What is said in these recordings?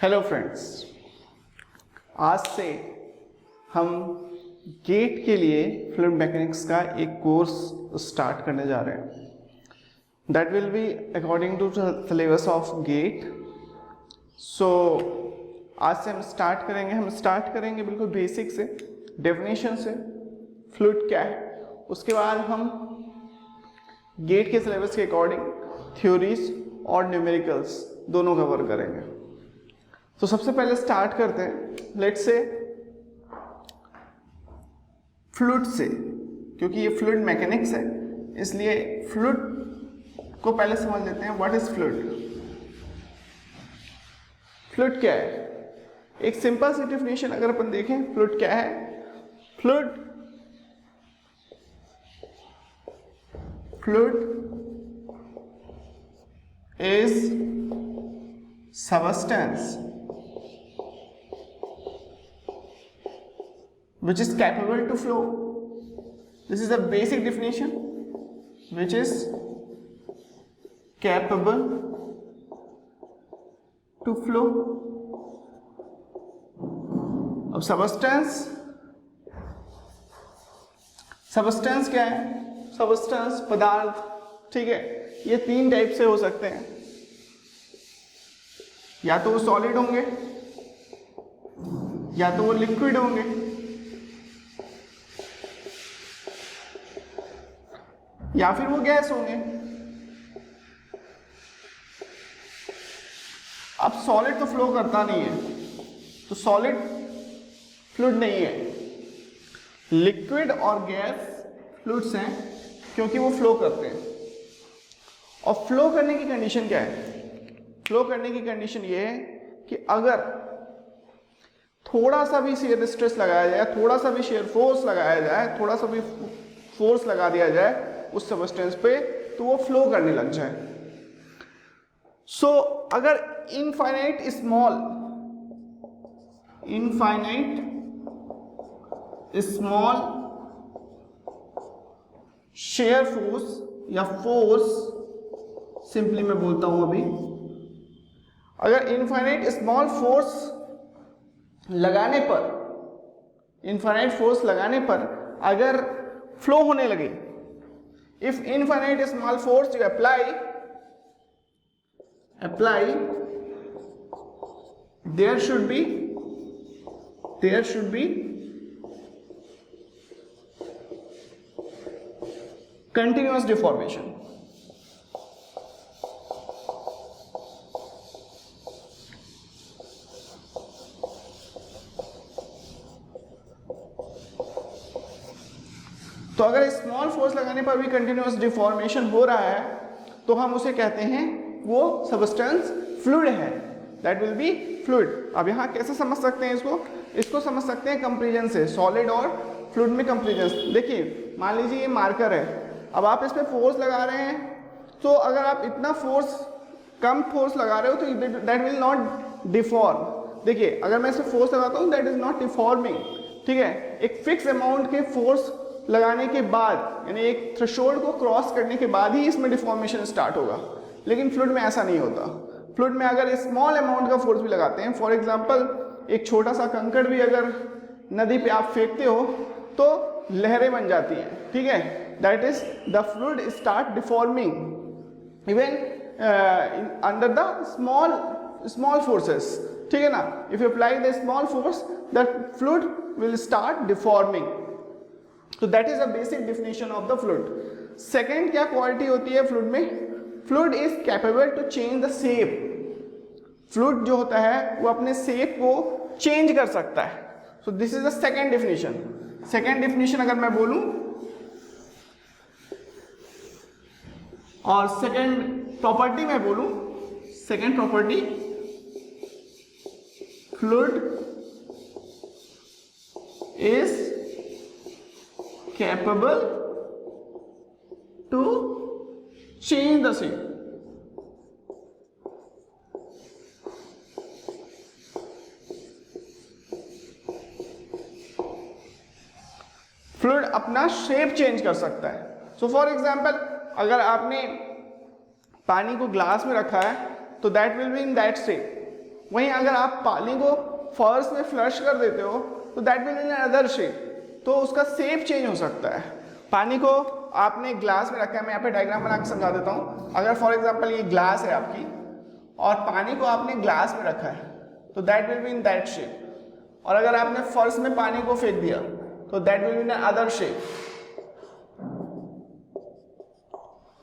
Hello friends, आज से हम गेट के लिए फ्लूइड मैकेनिक्स का एक कोर्स स्टार्ट करने जा रहे हैं। That will be according to syllabus of GATE. So आज से हम स्टार्ट करेंगे बिल्कुल बेसिक से, डेफिनेशन से, फ्लूइड क्या है। उसके बाद हम गेट के सिलेबस के अकॉर्डिंग थ्योरीज और न्यूमेरिकल्स दोनों कवर करेंगे। तो सबसे पहले स्टार्ट करते हैं लेट्स से फ्लूइड से, क्योंकि ये फ्लूइड मैकेनिक्स है इसलिए फ्लूइड को पहले समझ लेते हैं। What is fluid? फ्लूइड क्या है? एक सिंपल सी डेफिनेशन अगर अपन देखें, फ्लूइड क्या है? Fluid is substance which is capable to flow. This is the basic definition, which is capable to flow. अब substance क्या है? substance पदार्थ, ठीक है। ये तीन टाइप से हो सकते हैं, या तो वो सॉलिड होंगे, या तो वो लिक्विड होंगे, या फिर वो गैस होंगे। अब सॉलिड तो फ्लो करता नहीं है, तो सॉलिड फ्लूइड नहीं है। लिक्विड और गैस फ्लूइड्स हैं क्योंकि वो फ्लो करते हैं। और फ्लो करने की कंडीशन क्या है? फ्लो करने की कंडीशन ये है कि अगर थोड़ा सा भी शेयर स्ट्रेस लगाया जाए, थोड़ा सा भी शेयर फोर्स लगाया जाए, थोड़ा सा भी फोर्स लगा दिया जाए उस सबस्टेंस पे, तो वो फ्लो करने लग जाए। सो अगर इनफाइनाइट स्मॉल शेयर फोर्स या फोर्स, सिंपली मैं बोलता हूं अभी, अगर इनफाइनाइट स्मॉल फोर्स लगाने पर अगर फ्लो होने लगे, if infinite small force you apply there should be continuous deformation. तो अगर स्मॉल फोर्स लगाने पर भी कंटिन्यूअस डिफॉर्मेशन हो रहा है तो हम उसे कहते हैं वो सबस्टेंस फ्लूइड है, दैट विल बी फ्लूइड। अब यहाँ कैसे समझ सकते हैं इसको समझ सकते हैं कंपैरिजन से, सॉलिड और फ्लूइड में कंपैरिजन। देखिए, मान लीजिए ये मार्कर है, अब आप इस पे फोर्स लगा रहे हैं, तो अगर आप इतना कम फोर्स लगा रहे हो तो दैट विल नॉट डिफॉर्म। देखिए, अगर मैं इसे फोर्स लगाता हूँ दैट इज नॉट डिफॉर्मिंग, ठीक है। एक फिक्स अमाउंट के फोर्स लगाने के बाद, यानी एक थ्रेशोल्ड को क्रॉस करने के बाद ही इसमें डिफॉर्मेशन स्टार्ट होगा। लेकिन फ्लूइड में ऐसा नहीं होता। फ्लूइड में अगर स्मॉल अमाउंट का फोर्स भी लगाते हैं, फॉर एग्जांपल एक छोटा सा कंकड़ भी अगर नदी पे आप फेंकते हो तो लहरें बन जाती हैं, ठीक है। That is the fluid start deforming even under the small forces, ठीक है ना। If you apply the small force the fluid will start deforming. तो that is a basic definition of the fluid. Second क्या quality होती है fluid में? Fluid is capable to change the shape. Fluid जो होता है वो अपने शेप को चेंज कर सकता है। So this is the second definition. Second definition अगर मैं बोलूं, और सेकेंड प्रॉपर्टी मैं बोलूं, second property, fluid is capable to change the shape. Fluid अपना शेप चेंज कर सकता है। सो फॉर एग्जाम्पल, अगर आपने पानी को ग्लास में रखा है तो that will be in that shape, वहीं अगर आप पानी को फोर्स में फ्लश कर देते हो तो that will in other shape, तो उसका शेप चेंज हो सकता है। पानी को आपने ग्लास में रखा है, मैं यहाँ पे डायग्राम बना के समझा देता हूँ। अगर फॉर एग्जांपल ये ग्लास है आपकी और पानी को आपने ग्लास में रखा है तो that will be in that shape, और अगर आपने फर्श में पानी को फेंक दिया तो that will be in other shape.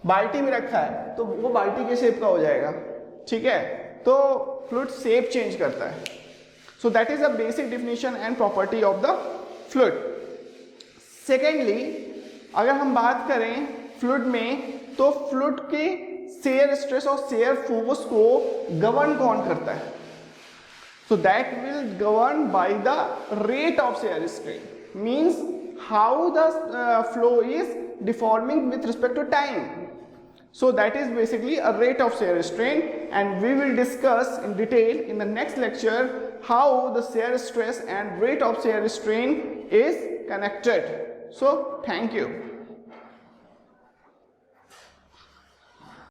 बाल्टी में रखा है तो वो बाल्टी के शेप का हो जाएगा, ठीक है। तो फ्लूइड शेप चेंज करता है। So that is the basic definition and property of the fluid. Secondly, अगर हम बात करें फ्लूइड में, तो फ्लूइड के शेयर स्ट्रेस और शेयर फोर्स को गवर्न कौन करता है? So that will govern by the rate of shear strain, means how the flow is deforming with respect to time. So that is basically a rate of shear strain, and we will discuss in detail in the next lecture how the shear stress and rate of shear strain is connected. So thank you.